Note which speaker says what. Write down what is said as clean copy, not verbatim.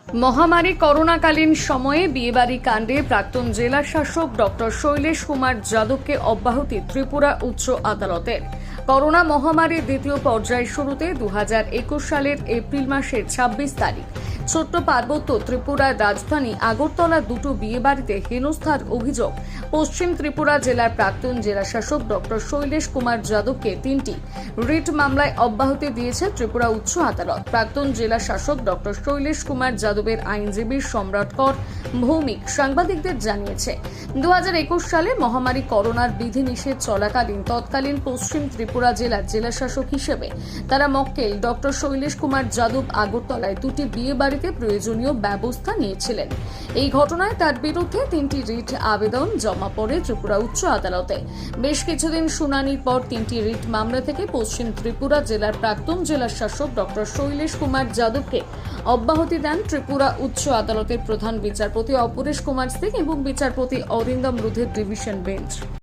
Speaker 1: মহামারী করোনাকালীন সময়ে বিয়েবাড়ি কাণ্ডে প্রাক্তন জেলা শাসক ডক্টর শৈলেশ কুমার যাদবকে অব্যাহতি ত্রিপুরা উচ্চ আদালতের। করোনা মহামারীর দ্বিতীয় পর্যায় শুরুতে 2021 সালের এপ্রিল মাসের 26 তারিখ ছোট্ট পার্বত্য ত্রিপুরার রাজধানী আগরতলা দুটো বিয়েবাড়িতে হেনস্থার অভিযোগ পশ্চিম ত্রিপুরা জেলার প্রাক্তন জেলা শাসক ডক্টর শৈলেশ কুমার যাদবকে 3টি রিট মামলায় অব্যাহতি দিয়েছে ত্রিপুরা উচ্চ আদালত। প্রাক্তন জেলা শাসক ডক্টর শৈলেশ কুমার যাদবের আইনজীবী সম্রাট কর ভৌমিক সাংবাদিকদের জানিয়েছে, 2021 সালে মহামারী করোনার বিধিনিষেধ চলাকালীন তৎকালীন পশ্চিম ত্রিপুরা জেলার জেলা শাসক হিসেবে তারা মক্কেল ডক্টর শৈলেশ কুমার যাদব আগরতলায় দুটি বিয়ে বাড়িতে প্রয়োজনীয় ব্যবস্থা নিয়েছিলেন। এই ঘটনায় তার বিরুদ্ধে 3টি রিট আবেদন জমা পড়ে ত্রিপুরা উচ্চ আদালতে। বেশ কিছুদিন শুনানির পর 3টি রিট মামলা থেকে পশ্চিম ত্রিপুরা জেলার প্রাক্তন জেলা শাসক ডক্টর শৈলেশ কুমার যাদবকে অব্যাহতি দেন ত্রিপুরা উচ্চ আদালতের প্রধান বিচারপতি অপরেশ কুমার সিং এবং বিচারপতি অরিন্দম রুধের ডিভিশন বেঞ্চ।